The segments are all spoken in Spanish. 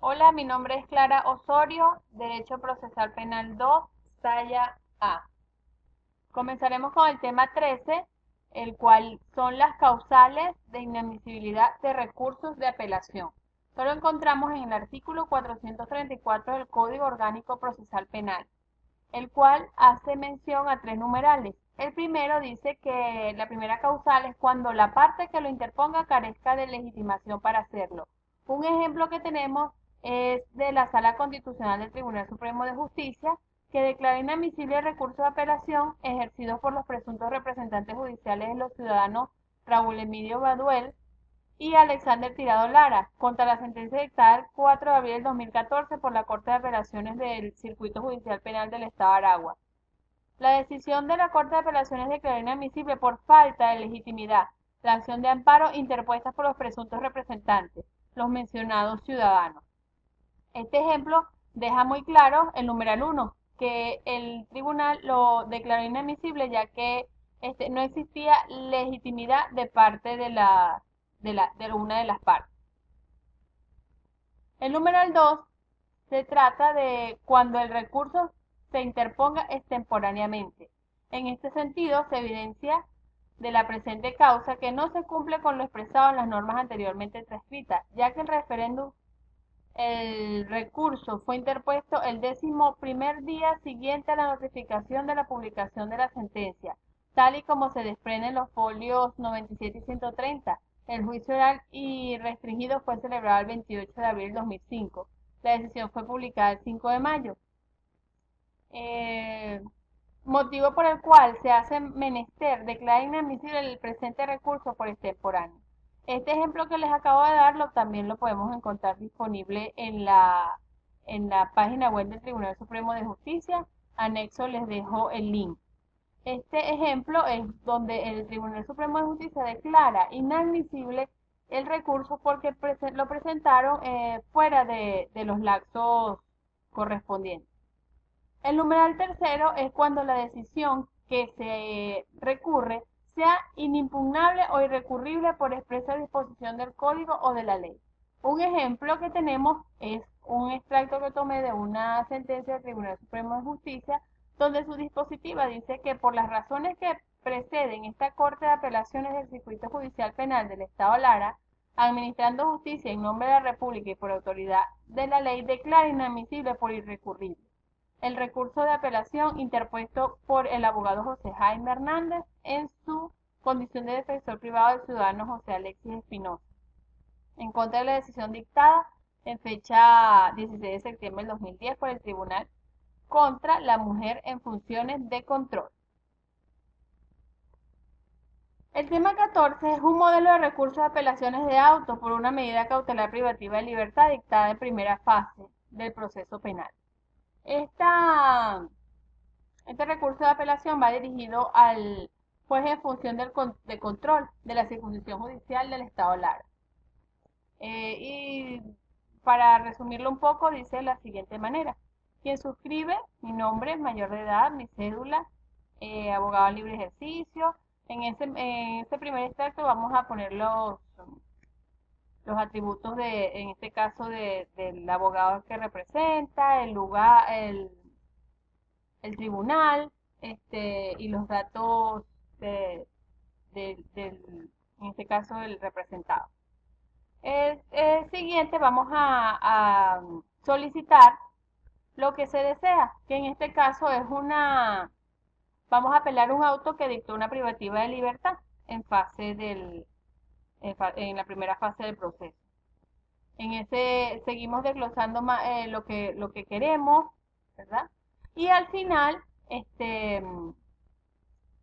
Hola, mi nombre es Clara Osorio, Derecho Procesal Penal 2, Talla A. Comenzaremos con el tema 13, el cual son las causales de inadmisibilidad de recursos de apelación. Solo encontramos en el artículo 434 del Código Orgánico Procesal Penal, el cual hace mención a tres numerales. El primero dice que la primera causal es cuando la parte que lo interponga carezca de legitimación para hacerlo. Un ejemplo que tenemos es de la Sala Constitucional del Tribunal Supremo de Justicia, que declara inadmisible el recurso de apelación ejercido por los presuntos representantes judiciales de los ciudadanos Raúl Emilio Baduel y Alexander Tirado Lara, contra la sentencia dictada el 4 de abril del 2014 por la Corte de Apelaciones del Circuito Judicial Penal del Estado de Aragua. La decisión de la Corte de Apelaciones declaró inadmisible por falta de legitimidad la acción de amparo interpuesta por los presuntos representantes, los mencionados ciudadanos. Este ejemplo deja muy claro el numeral 1, que el tribunal lo declaró inadmisible ya que no existía legitimidad de parte de una de las partes. El numeral 2 se trata de cuando el recurso se interponga extemporáneamente. En este sentido, se evidencia de la presente causa que no se cumple con lo expresado en las normas anteriormente transcritas, ya que el recurso fue interpuesto el 11º día siguiente a la notificación de la publicación de la sentencia, tal y como se desprende en los folios 97 y 130. El juicio oral y restringido fue celebrado el 28 de abril de 2005. La decisión fue publicada el 5 de mayo. Eh, Motivo por el cual se hace menester declarar inadmisible el presente recurso por extemporáneo. Este ejemplo que les acabo de dar también lo podemos encontrar disponible en la página web del Tribunal Supremo de Justicia. Anexo les dejo el link. Este ejemplo es donde el Tribunal Supremo de Justicia declara inadmisible el recurso porque lo presentaron fuera de los lapsos correspondientes. El numeral tercero es cuando la decisión que se recurre sea inimpugnable o irrecurrible por expresa disposición del código o de la ley. Un ejemplo que tenemos es un extracto que tomé de una sentencia del Tribunal Supremo de Justicia, donde su dispositiva dice que por las razones que preceden esta Corte de Apelaciones del Circuito Judicial Penal del Estado Lara, administrando justicia en nombre de la República y por autoridad de la ley, declara inadmisible por irrecurrible el recurso de apelación interpuesto por el abogado José Jaime Hernández en su condición de defensor privado del ciudadano José Alexis Espinosa, en contra de la decisión dictada en fecha 16 de septiembre del 2010 por el Tribunal contra la Mujer en Funciones de Control. El tema 14 es un modelo de recurso de apelaciones de auto por una medida cautelar privativa de libertad dictada en primera fase del proceso penal. Este recurso de apelación va dirigido al juez en función de control de la circunscripción judicial del Estado Lara. Y para resumirlo un poco, dice de la siguiente manera. Quien suscribe, mi nombre, mayor de edad, mi cédula, abogado en libre ejercicio. En ese primer extracto vamos a poner los atributos en este caso, del abogado que representa, el lugar, el tribunal, y los datos de, en este caso, del representado. El siguiente vamos a solicitar lo que se desea, que en este caso vamos a apelar un auto que dictó una privativa de libertad en la primera fase del proceso. Seguimos desglosando lo que queremos, ¿verdad? Y al final,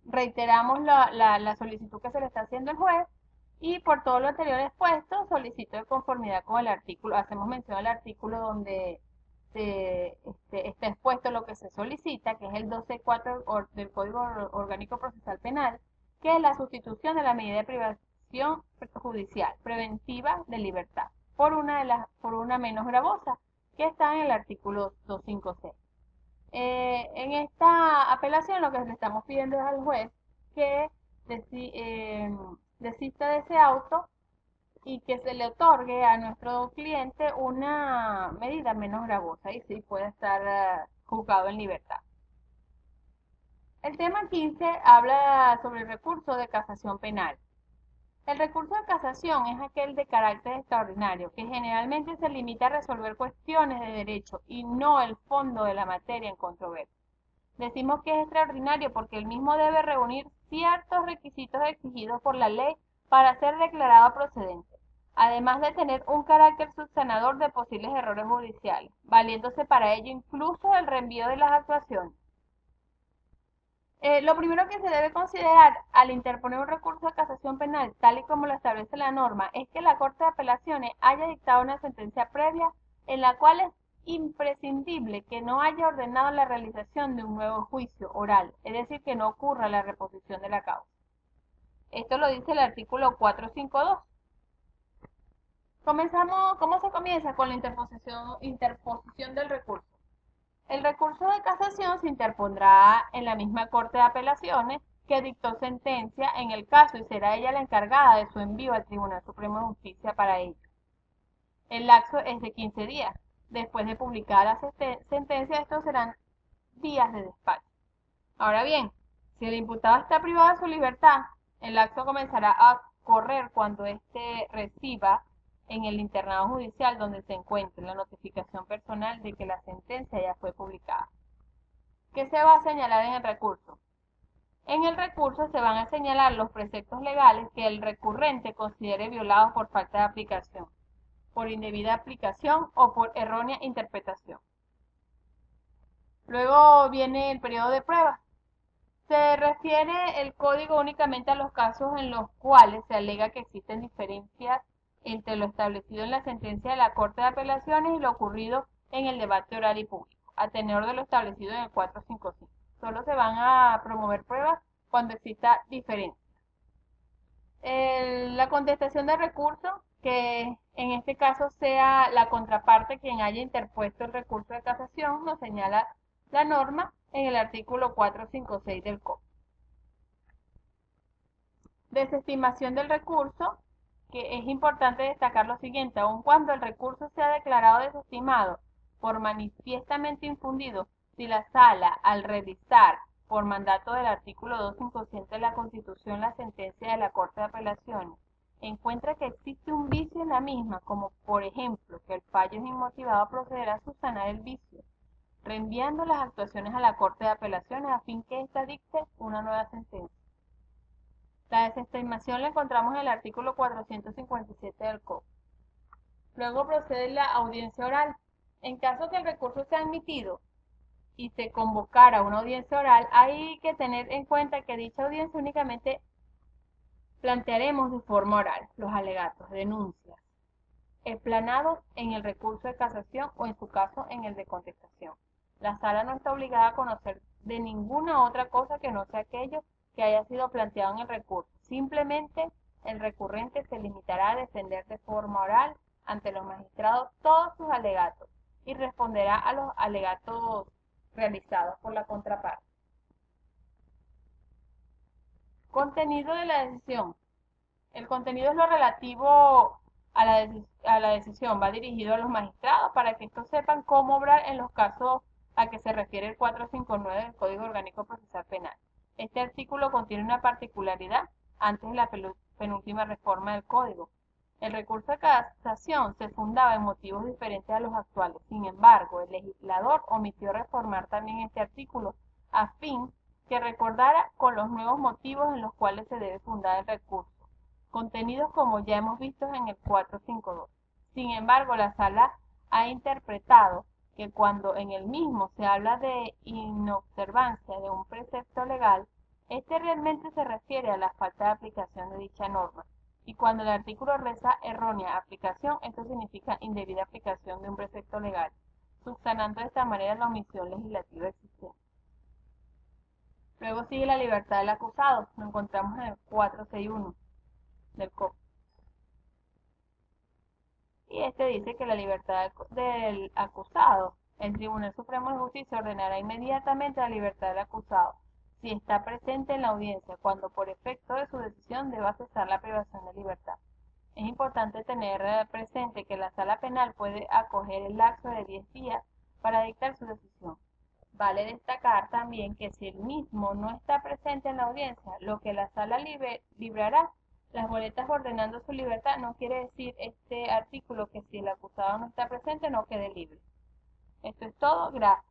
reiteramos la solicitud que se le está haciendo al juez y por todo lo anterior expuesto solicito de conformidad con el artículo, hacemos mención al artículo donde está expuesto lo que se solicita, que es el 12.4 del Código Orgánico Procesal Penal, que es la sustitución de la medida de privación judicial preventiva de libertad por una menos gravosa, que está en el artículo 256. En esta apelación lo que le estamos pidiendo es al juez que desista de ese auto y que se le otorgue a nuestro cliente una medida menos gravosa y sí puede estar juzgado en libertad. El tema 15 habla sobre el recurso de casación penal. El recurso de casación es aquel de carácter extraordinario, que generalmente se limita a resolver cuestiones de derecho y no el fondo de la materia en controversia. Decimos que es extraordinario porque el mismo debe reunir ciertos requisitos exigidos por la ley para ser declarado procedente, además de tener un carácter subsanador de posibles errores judiciales, valiéndose para ello incluso del reenvío de las actuaciones. Lo primero que se debe considerar al interponer un recurso de casación penal, tal y como lo establece la norma, es que la Corte de Apelaciones haya dictado una sentencia previa en la cual es imprescindible que no haya ordenado la realización de un nuevo juicio oral, es decir, que no ocurra la reposición de la causa. Esto lo dice el artículo 452. ¿Cómo se comienza? Con la interposición del recurso. El recurso de casación se interpondrá en la misma Corte de Apelaciones que dictó sentencia en el caso y será ella la encargada de su envío al Tribunal Supremo de Justicia para ello. El lapso es de 15 días. Después de publicada la sentencia, estos serán días de despacho. Ahora bien, si el imputado está privado de su libertad, el lapso comenzará a correr cuando éste reciba en el internado judicial donde se encuentre la notificación personal de que la sentencia ya fue publicada. ¿Qué se va a señalar en el recurso? En el recurso se van a señalar los preceptos legales que el recurrente considere violados por falta de aplicación, por indebida aplicación o por errónea interpretación. Luego viene el periodo de prueba. Se refiere el código únicamente a los casos en los cuales se alega que existen diferencias entre lo establecido en la sentencia de la Corte de Apelaciones y lo ocurrido en el debate oral y público, a tenor de lo establecido en el 455. Solo se van a promover pruebas cuando exista diferencia. La contestación de recurso, que en este caso sea la contraparte quien haya interpuesto el recurso de casación, nos señala la norma en el artículo 456 del COP. Desestimación del recurso, que es importante destacar lo siguiente: aun cuando el recurso sea declarado desestimado por manifiestamente infundido, si la Sala, al revisar por mandato del artículo 257 de la Constitución la sentencia de la Corte de Apelaciones, encuentra que existe un vicio en la misma, como por ejemplo que el fallo es inmotivado, procederá a subsanar el vicio, reenviando las actuaciones a la Corte de Apelaciones a fin que ésta dicte una nueva sentencia. La desestimación la encontramos en el artículo 457 del COP. Luego procede la audiencia oral. En caso que el recurso sea admitido y se convocara una audiencia oral, hay que tener en cuenta que dicha audiencia únicamente plantearemos de forma oral los alegatos, denuncias, explanados en el recurso de casación o en su caso en el de contestación. La Sala no está obligada a conocer de ninguna otra cosa que no sea aquello que haya sido planteado en el recurso. Simplemente el recurrente se limitará a defender de forma oral ante los magistrados todos sus alegatos y responderá a los alegatos realizados por la contraparte. Contenido de la decisión. El contenido es lo relativo a la decisión, va dirigido a los magistrados para que estos sepan cómo obrar en los casos a que se refiere el 459 del Código Orgánico Procesal Penal. Este artículo contiene una particularidad antes de la penúltima reforma del Código. El recurso de casación se fundaba en motivos diferentes a los actuales. Sin embargo, el legislador omitió reformar también este artículo a fin que recordara con los nuevos motivos en los cuales se debe fundar el recurso, contenidos como ya hemos visto en el 452. Sin embargo, la Sala ha interpretado que cuando en el mismo se habla de inobservancia de un precepto legal, este realmente se refiere a la falta de aplicación de dicha norma, y cuando el artículo reza errónea aplicación, esto significa indebida aplicación de un precepto legal, subsanando de esta manera la omisión legislativa existente. Luego sigue la libertad del acusado, lo encontramos en el 461 del COP. Y este dice que la libertad del acusado, el Tribunal Supremo de Justicia ordenará inmediatamente la libertad del acusado si está presente en la audiencia, cuando por efecto de su decisión deba cesar la privación de libertad. Es importante tener presente que la sala penal puede acoger el lapso de 10 días para dictar su decisión. Vale destacar también que si el mismo no está presente en la audiencia, lo que la sala librará las boletas ordenando su libertad no quiere decir este artículo que si el acusado no está presente no quede libre. Esto es todo, gracias.